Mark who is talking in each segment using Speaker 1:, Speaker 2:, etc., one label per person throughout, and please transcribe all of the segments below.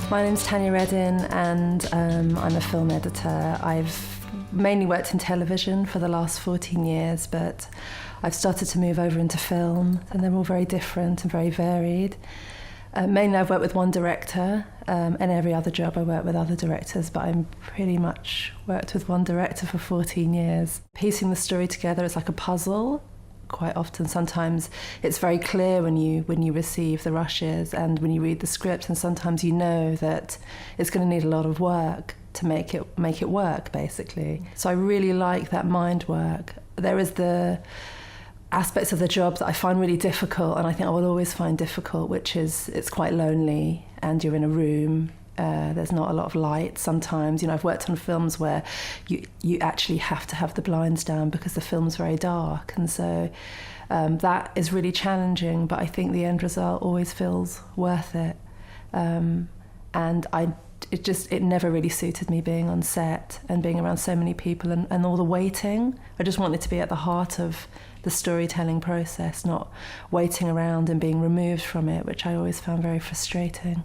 Speaker 1: My name's Tanya Reddin and I'm a film editor. I've mainly worked in television for the last 14 years, but I've started to move over into film, and they're all very different and very varied. Mainly I've worked with one director, and every other job I work with other directors, but I'm pretty much worked with one director for 14 years. Piecing the story together is like a puzzle. Quite often, sometimes it's very clear when you receive the rushes and when you read the script, and sometimes you know that it's going to need a lot of work to make it work, basically. So I really like that mind work. There is the aspects of the job that I find really difficult, and I think I will always find difficult, which is it's quite lonely and you're in a room. There's not a lot of light sometimes. I've worked on films where you actually have to have the blinds down because the film's very dark, and so that is really challenging, but I think the end result always feels worth it. And it never really suited me being on set and being around so many people and all the waiting. I just wanted to be at the heart of the storytelling process, not waiting around and being removed from it, which I always found very frustrating.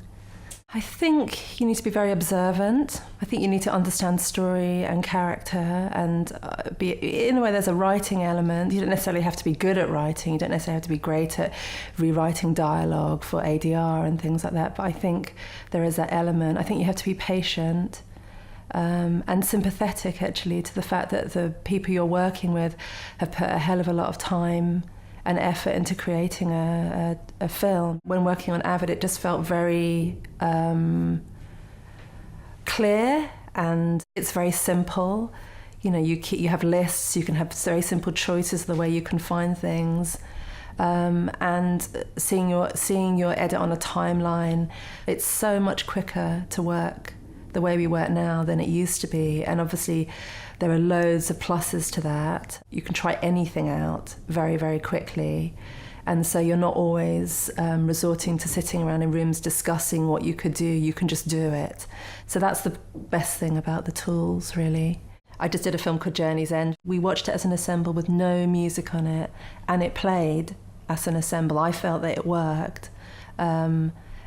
Speaker 1: I think you need to be very observant. I think you need to understand story and character, and in a way there's a writing element. You don't necessarily have to be good at writing, you don't necessarily have to be great at rewriting dialogue for ADR and things like that, but I think there is that element. I think you have to be patient and sympathetic, actually, to the fact that the people you're working with have put a hell of a lot of time and effort into creating a film. When working on Avid, it just felt very clear, and it's very simple. You have lists, you can have very simple choices of the way you can find things. And seeing your edit on a timeline, it's so much quicker to work the way we work now than it used to be. And obviously there are loads of pluses to that. You can try anything out very, very quickly. And so you're not always resorting to sitting around in rooms discussing what you could do. You can just do it. So that's the best thing about the tools, really. I just did a film called Journey's End. We watched it as an assemble with no music on it, and it played as an assemble. I felt that it worked.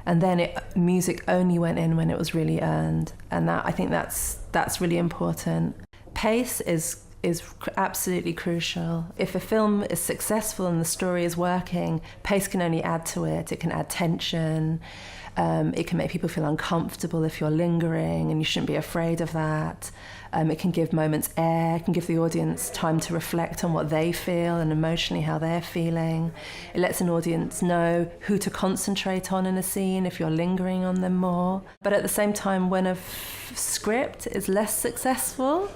Speaker 1: And then music only went in when it was really earned. And I think that's really important. Pace is absolutely crucial. If a film is successful and the story is working, pace can only add to it. It can add tension. It can make people feel uncomfortable if you're lingering, and you shouldn't be afraid of that. It can give moments air. It can give the audience time to reflect on what they feel and emotionally how they're feeling. It lets an audience know who to concentrate on in a scene if you're lingering on them more. But at the same time, when a script is less successful,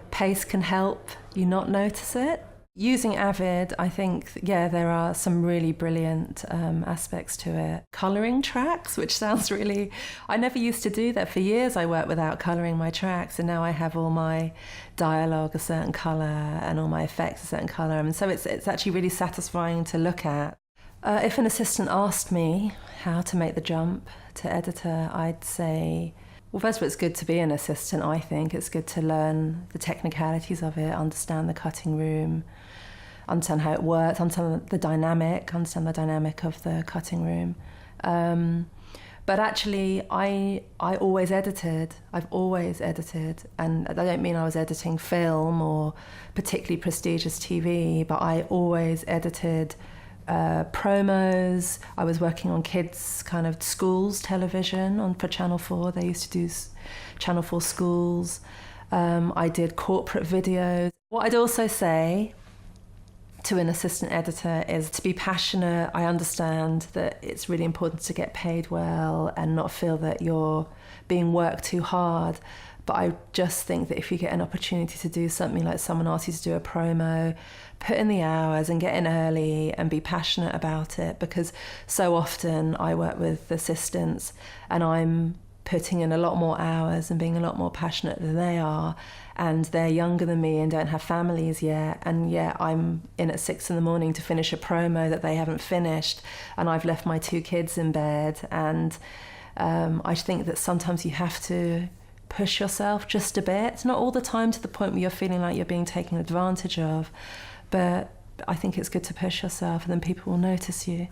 Speaker 1: pace can help you not notice it. Using Avid, I think, there are some really brilliant aspects to it. Colouring tracks, which sounds really... I never used to do that. For years I worked without colouring my tracks, and now I have all my dialogue a certain colour and all my effects a certain colour, and so it's actually really satisfying to look at. If an assistant asked me how to make the jump to editor, I'd say... Well, first of all, it's good to be an assistant, I think. It's good to learn the technicalities of it, understand the cutting room, understand how it works, understand the dynamic of the cutting room. But actually, I always edited. I've always edited. And I don't mean I was editing film or particularly prestigious TV, but I always edited promos. I was working on kids' kind of schools television for Channel 4. They used to do Channel 4 schools. I did corporate videos. What I'd also say to an assistant editor is to be passionate. I understand that it's really important to get paid well and not feel that you're being worked too hard. But I just think that if you get an opportunity to do something like someone asks you to do a promo, put in the hours and get in early and be passionate about it, because so often I work with assistants and I'm putting in a lot more hours and being a lot more passionate than they are, and they're younger than me and don't have families yet, and yet I'm in at 6 a.m. to finish a promo that they haven't finished, and I've left my 2 kids in bed. And I think that sometimes you have to push yourself just a bit, not all the time to the point where you're feeling like you're being taken advantage of, but I think it's good to push yourself, and then people will notice you.